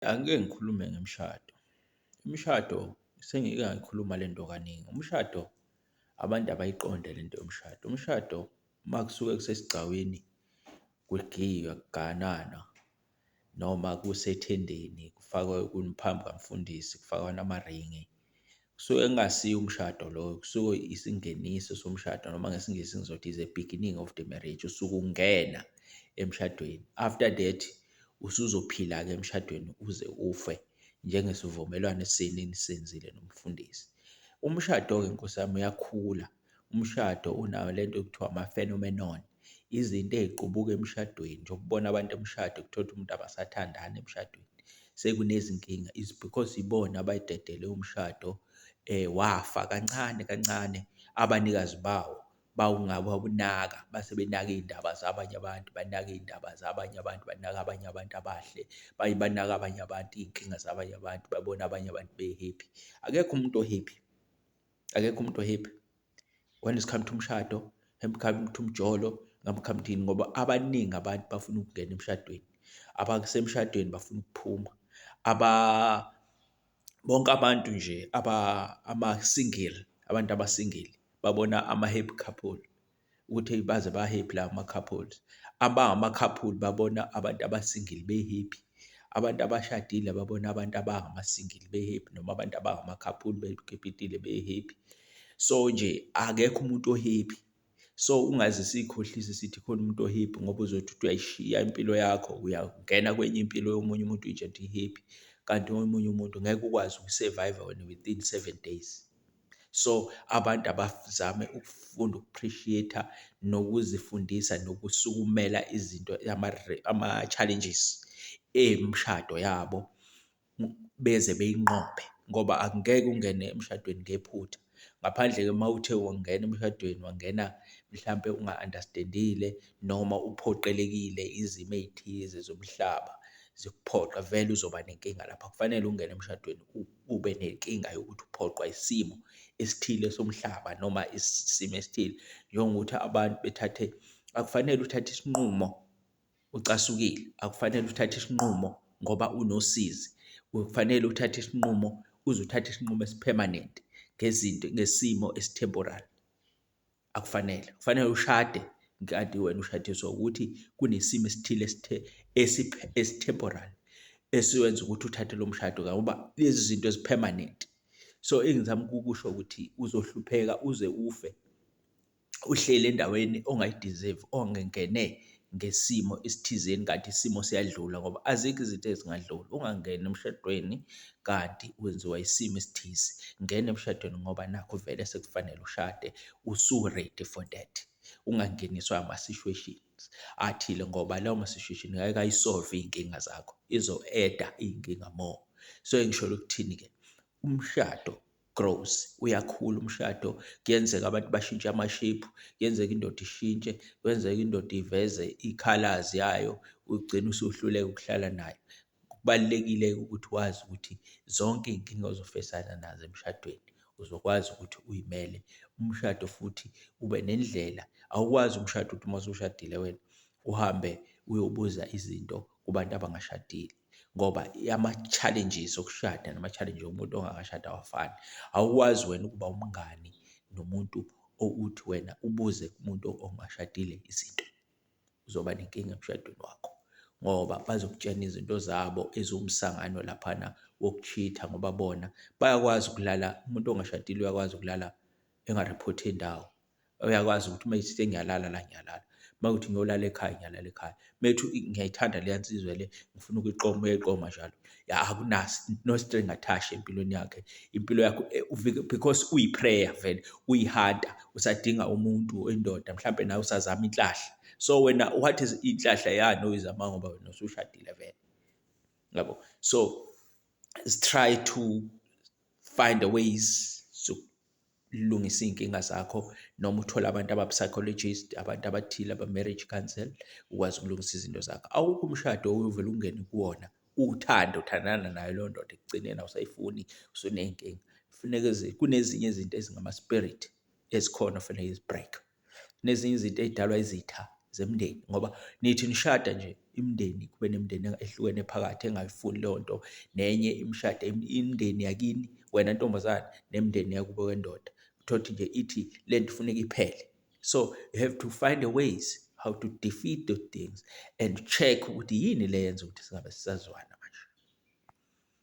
Angike ngikhulume ngemishado. Imishado sengike ngayikhuluma le nto kaningi. Umshado abantu abayiqonde le nto yomshado. Umshado uma kusuke kusesigcawini kugiywa, kuganana noma kusethendeni, kufakwe phambi kamfundisi, kufakwa namaringi. Kusuke kungasiwo umshado loyo, kusuke isingeniso somshado noma ngesiNgisi ngizothi is a beginning of the marriage. Usuke ungena emshadweni. After that, usuzophila-ke emshadweni uze ufe njengesivumelwano enisenzile nomfundisi. Umshado-ke Nkosi yami uyakhula. Umshado unayo le nto ekuthiwa ama-phenomenon. Izinto ey'qubuka emshadweni, njengokubona abantu emshado kuthola ukuthi umuntu abasathandani emshadweni. Sekunezinkinga, is because ibona abayidedele umshado wafa kancane kancane. Abanikazi bawo bawunaka, base benaka iy'ndaba zabanye abantu, banaka iy'ndaba zabanye abantu, banaka abanye abantu abahle, banaka abanye abantu iy'nkinga zabanye abantu, babone abanye abantu be-happy. Akekho umuntu o-happy, akekho umuntu o-happy when it's come to umshado, when it come to umjolo, come to ini, ngoba abaningi abantu bafuna ukungena emshadweni, abasemshadweni bafuna ukuphuma. Bonke abantu nje ama-single, abantu abasingile babona ama-happy couple ukuthi baze ba-happy lawo ama-couples. Abangama-couple babona abantu abasingile be-happy. Abantu abashadile babona abantu abangamasingile be-happy, noma abantu abangama-couple bekhipitile be-happy. So nje akekho umuntu o-happy. So ungaze sikhohlise sithi khona umuntu o-happy ngoba uzothi uthi uyayishiya impilo yakho uyangena kwenye impilo yomunye umuntu uyitsho ukuthi i-happy, kanti omunye umuntu ngeke ukwazi uku-survive-a wena within 7 days. So abantu abazame ukufunda uku-appreciate-a nokuzifundisa nokusukumela izinto ama-challenges emshado yabo beze beyinqobe, ngoba angeke ungene emshadweni ngephutha. Ngaphandle-ke uma uthe wangena emshadweni wangena mhlampe unga-understand-ile noma uphoqelekile izimo ey'thize zomhlaba zikuphoqa, vele uzoba nenkinga lapha. Kufanele ungene emshadweni ube nenkinga yokuthi uphoqwa isimo esithile somhlaba noma isimo esithile. Njengokuthi abantu bethathe, akufanele uthathe isinqumo ucasukile, akufanele uthathe isinqumo ngoba unosizi, kufanele uthathe isinqumo uze uthathe isinqumo esi-permanent ngesimo esi-temporary. Akufanele, kufanele ushade kanti wena ushadiswa ukuthi kunesimo esithile esi-temporary esiwenza ukuthi uthathe lo mshado ngoba lezi zinto ezi-permanent. So engizama ukukusho ukuthi uzohlupheka uze ufe uhleli endaweni ongayi-deserve, ongengene ngesimo esithizeni kanti isimo siyadlula, ngoba azikho izinto ezingadluli. Ungangeni emshadweni kanti wenziwa isimo esithize. Ngena emshadweni ngoba nakho vele sekufanele ushade, usu-ready for that. Ungangeniswa ama-situations athile ngoba lawo ma-situation ngeke ayisolve iy'nkinga zakho, izo-add-a iy'nkinga more. So engisholo ukuthini-ke, umshado grows, uyakhula umshado. Kuyenzeka abantu bashintshe ama-shape, kuyenzeka indoda ishintshe, kwenzeka indoda iveze i-colours yayo, ugcine usuhluleka ukuhlala nayo. Kubalulekile-ke ukuthi wazi ukuthi zonke iy'nkinga ozofesana nazo emshadweni uzokwazi ukuthi uy'mele. Umshado futhi ube nendlela, awukwazi umshado ukuthi uma usushadile wena uhambe uyobuza izinto kubantu abangashadile, ngoba ama-challenges okushada nama-challenges omuntu ongakashadi awafani. Awukwazi wena ukuba umngani nomuntu outhi wena ubuze kumuntu ongashadile izinto. Uzoba nenkinga emshadweni wakho ngoba bazokutshena izinto zabo eziwumsangano laphana woku-cheat-a, ngoba bona bayakwazi ukulala. Umuntu ongashadile uyakwazi ukulala engariphothi indawo. Uyakwazi ukuthi uma ethi ngiyalala la ngiyalala, uma kuthi ngiyolala ekhaya ngiyalala ekhaya, methi ngiyayithanda le yansizwa le ngifuna ukuyiqoma uyayiqoma njalo. No string attached empilweni yakhe. Impilo yakho because uyi-prayer vele, uyi-hunter, usadinga umuntu indoda, mhlampe nawe usazama inhlahla. So wena what is inhlahla yani oyizamayo ngoba wena usushadile vele, yabo? So try to find a ways zokulungisa iy'nkinga zakho, noma uthole abantu aba-psychologist, abantu abathile aba-marriage counsel, ukwazi ukulungisa izinto zakho. Awukho umshado ovele ungene kuwona uwuthande, uthandana nayo leyo ndoda, ekugcineni awusayifuni, usuney'nkinga. Kufuneke kunezinye izinto ezingama-spirit ezikhona, kufanele zibreak. Kunezinye izinto ey'dalwa izitha zemindeni, ngoba nithi nishada nje imindeni, kube nemindeni ehlukene phakathi engayifuni leyo nto, nenye imishade imindeni yakini wena ntombazane nemindeni yakubo wendoda, uthole ukuthi nje ithi le nto ifuneka iphele. So you have to find a ways how to defeat those things and check ukuthi yini le yenza ukuthi singabe sisazwana.